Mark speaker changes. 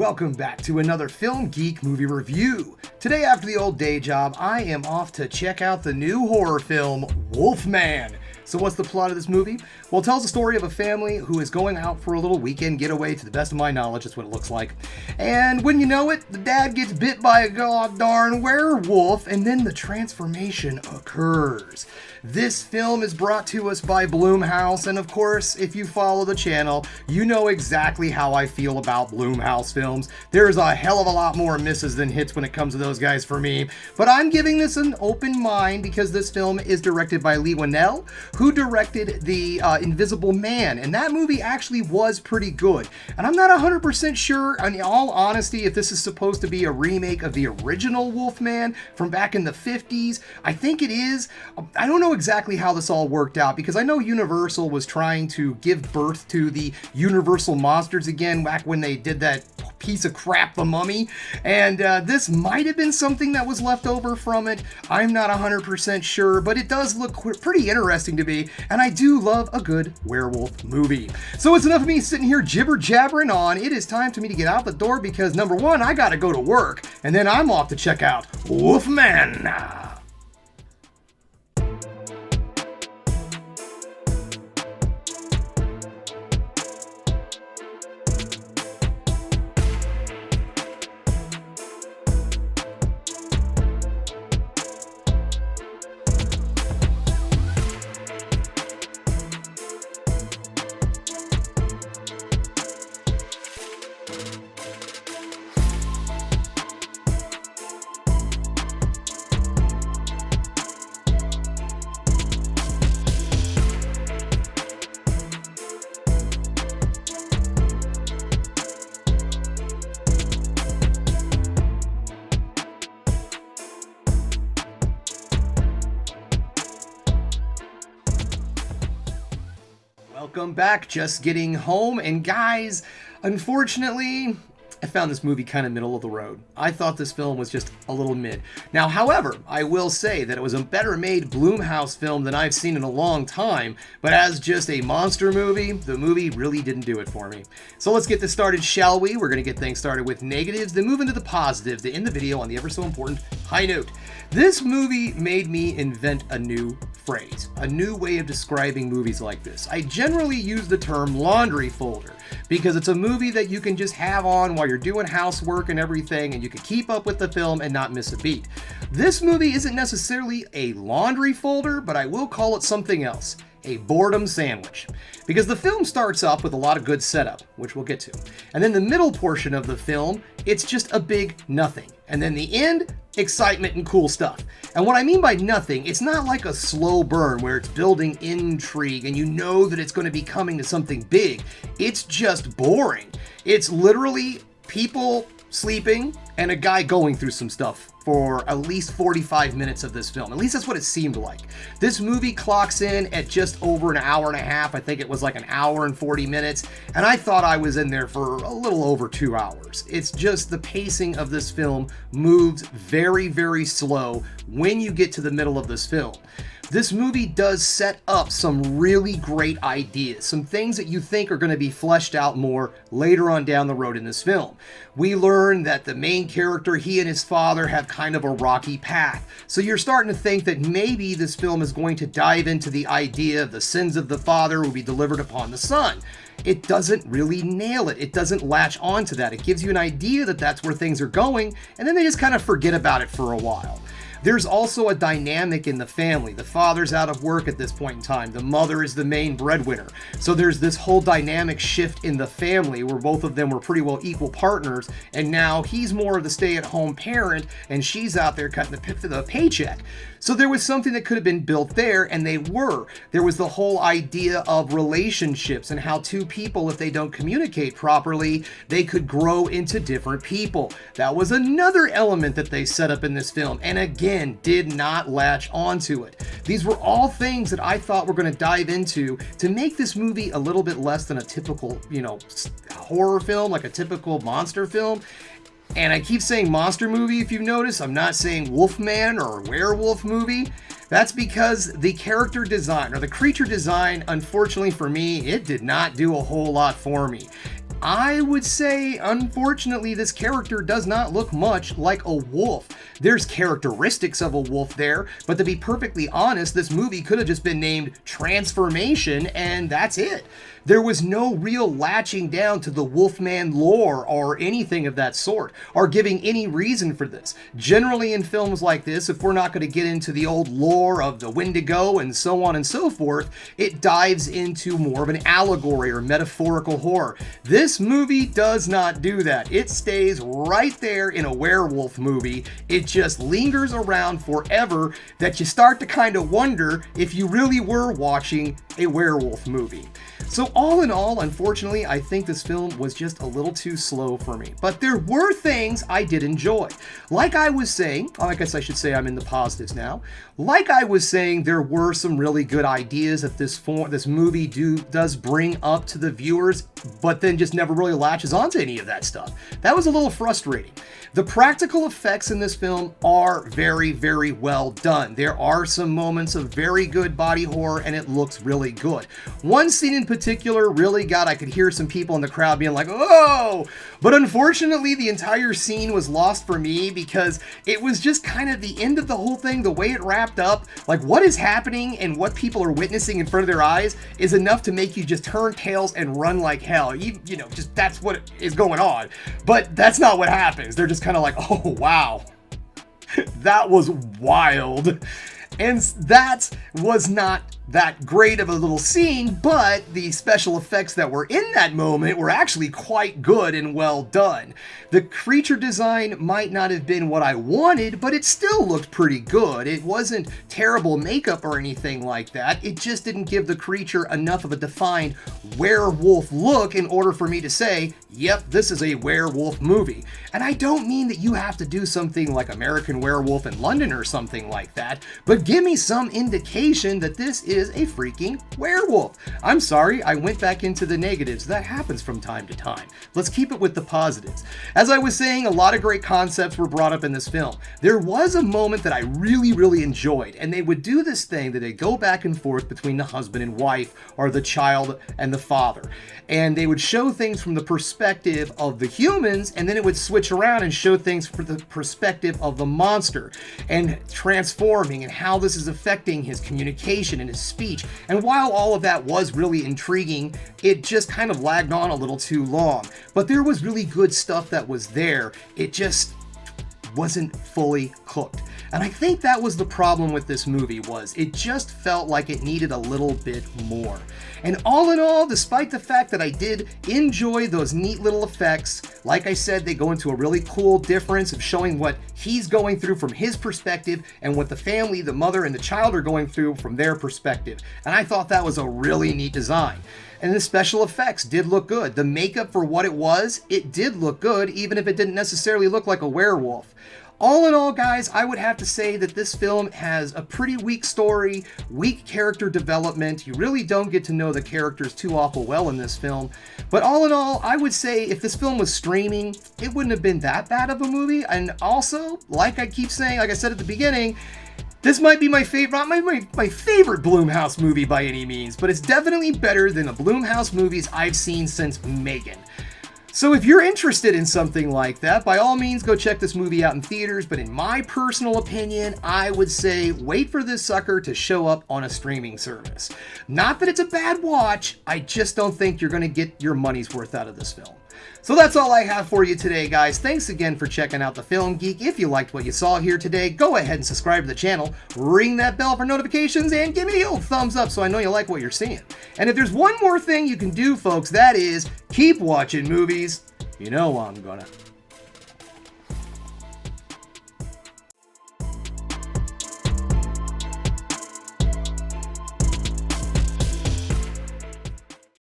Speaker 1: welcome back to another Film Geek movie review. Today, after the old day job, I am off to check out the new horror film, Wolfman. So what's the plot of this movie? Well, it tells the story of a family who is going out for a little weekend getaway, to the best of my knowledge. That's what it looks like. And when you know it, the dad gets bit by a god darn werewolf, and then the transformation occurs. This film is brought to us by Blumhouse, and of course, if you follow the channel, you know exactly how I feel about Blumhouse films. There's a hell of a lot more misses than hits when it comes to those guys for me, but I'm giving this an open mind because this film is directed by Leigh Whannell, who directed The Invisible Man, and that movie actually was pretty good. And I'm not 100% sure, in all honesty, if this is supposed to be a remake of the original Wolfman from back in the 50s. I think it is. I don't know exactly how this all worked out, because I know Universal was trying to give birth to the Universal Monsters again back when they did that piece of crap, The Mummy, and this might have been something that was left over from it. I'm not 100% sure, but it does look pretty interesting to me, and I do love a good werewolf movie. So it's enough of me sitting here jibber-jabbering on. It is time for me to get out the door because, number one, I gotta go to work, and then I'm off to check out Wolfman. Welcome back, just getting home, and guys, unfortunately, I found this movie kind of middle of the road. I thought this film was just a little mid. Now, however, I will say that it was a better made Blumhouse film than I've seen in a long time, but as just a monster movie, the movie really didn't do it for me. So let's get this started, shall we? We're going to get things started with negatives, then move into the positives to end the video on the ever so important high note. This movie made me invent a new phrase, a new way of describing movies like this. I generally use the term laundry folder because it's a movie that you can just have on while you're doing housework and everything, and you can keep up with the film and not miss a beat. This movie isn't necessarily a laundry folder, but I will call it something else. A boredom sandwich. Because the film starts off with a lot of good setup, which we'll get to. And then the middle portion of the film, it's just a big nothing. And then the end, excitement and cool stuff. And what I mean by nothing, it's not like a slow burn where it's building intrigue and you know that it's going to be coming to something big. It's just boring. It's literally people sleeping and a guy going through some stuff for at least 45 minutes of this film. At least that's what it seemed like. This movie clocks in at just over an hour and a half. I think it was like an hour and 40 minutes, and I thought I was in there for a little over 2 hours. It's just the pacing of this film moves very, very slow when you get to the middle of this film. This movie does set up some really great ideas, some things that you think are going to be fleshed out more later on down the road in this film. We learn that the main character, he and his father, have kind of a rocky path. So you're starting to think that maybe this film is going to dive into the idea of the sins of the father will be delivered upon the son. It doesn't really nail it. It doesn't latch onto that. It gives you an idea that that's where things are going, and then they just kind of forget about it for a while. There's also a dynamic in the family. The father's out of work at this point in time. The mother is the main breadwinner. So there's this whole dynamic shift in the family where both of them were pretty well equal partners, and now he's more of the stay-at-home parent and she's out there cutting the paycheck. So there was something that could have been built there, and they were. There was the whole idea of relationships and how two people, if they don't communicate properly, they could grow into different people. That was another element that they set up in this film, and again, did not latch onto it. These were all things that I thought were going to dive into to make this movie a little bit less than a typical, horror film, like a typical monster film. And I keep saying monster movie, if you've noticed. I'm not saying Wolfman or werewolf movie. That's because the character design or the creature design, unfortunately for me, it did not do a whole lot for me. I would say, unfortunately, this character does not look much like a wolf. There's characteristics of a wolf there, but to be perfectly honest, this movie could have just been named Transformation, and that's it. There was no real latching down to the Wolfman lore or anything of that sort, or giving any reason for this. Generally in films like this, if we're not going to get into the old lore of the Wendigo and so on and so forth, it dives into more of an allegory or metaphorical horror. This movie does not do that. It stays right there in a werewolf movie. It just lingers around forever that you start to kind of wonder if you really were watching a werewolf movie. So all in all, unfortunately, I think this film was just a little too slow for me. But there were things I did enjoy. Like I was saying, I guess I should say I'm in the positives now. Like I was saying, there were some really good ideas that this movie does bring up to the viewers, but then just never really latches onto any of that stuff. That was a little frustrating. The practical effects in this film are very, very well done. There are some moments of very good body horror, and it looks really good. One scene in particular really I could hear some people in the crowd being like, oh! But unfortunately, the entire scene was lost for me because it was just kind of the end of the whole thing, the way it wrapped up. Like, what is happening and what people are witnessing in front of their eyes is enough to make you just turn tails and run like hell. You know, just that's what is going on. But that's not what happens. They're just kind of like, oh, wow. That was wild. And that was not that great of a little scene, but the special effects that were in that moment were actually quite good and well done. The creature design might not have been what I wanted, but it still looked pretty good. It wasn't terrible makeup or anything like that. It just didn't give the creature enough of a defined werewolf look in order for me to say, yep, this is a werewolf movie. And I don't mean that you have to do something like American Werewolf in London or something like that, but give me some indication that this is a freaking werewolf. I'm sorry, I went back into the negatives. That happens from time to time. Let's keep it with the positives. As I was saying, a lot of great concepts were brought up in this film. There was a moment that I really, really enjoyed, and they would do this thing that they go back and forth between the husband and wife, or the child and the father. And they would show things from the perspective of the humans, and then it would switch around and show things from the perspective of the monster, and transforming, and how this is affecting his communication and his speech. And while all of that was really intriguing, it just kind of lagged on a little too long. But there was really good stuff that was there. It just wasn't fully cooked. And I think that was the problem with this movie, was it just felt like it needed a little bit more. And all in all, despite the fact that I did enjoy those neat little effects, like I said, they go into a really cool difference of showing what he's going through from his perspective and what the family, the mother and the child are going through from their perspective. And I thought that was a really neat design. And the special effects did look good. The makeup for what it was, it did look good, even if it didn't necessarily look like a werewolf. All in all, guys, I would have to say that this film has a pretty weak story, weak character development. You really don't get to know the characters too awful well in this film. But all in all, I would say if this film was streaming, it wouldn't have been that bad of a movie. And also, like I keep saying, like I said at the beginning, this might be my favorite, my favorite Blumhouse movie by any means, but it's definitely better than the Blumhouse movies I've seen since Megan. So if you're interested in something like that, by all means go check this movie out in theaters, but in my personal opinion, I would say wait for this sucker to show up on a streaming service. Not that it's a bad watch, I just don't think you're going to get your money's worth out of this film. So that's all I have for you today, guys. Thanks again for checking out the Film Geek. If you liked what you saw here today, go ahead and subscribe to the channel, ring that bell for notifications, and give me the old thumbs up so I know you like what you're seeing. And if there's one more thing you can do, folks, that is keep watching movies. You know I'm gonna.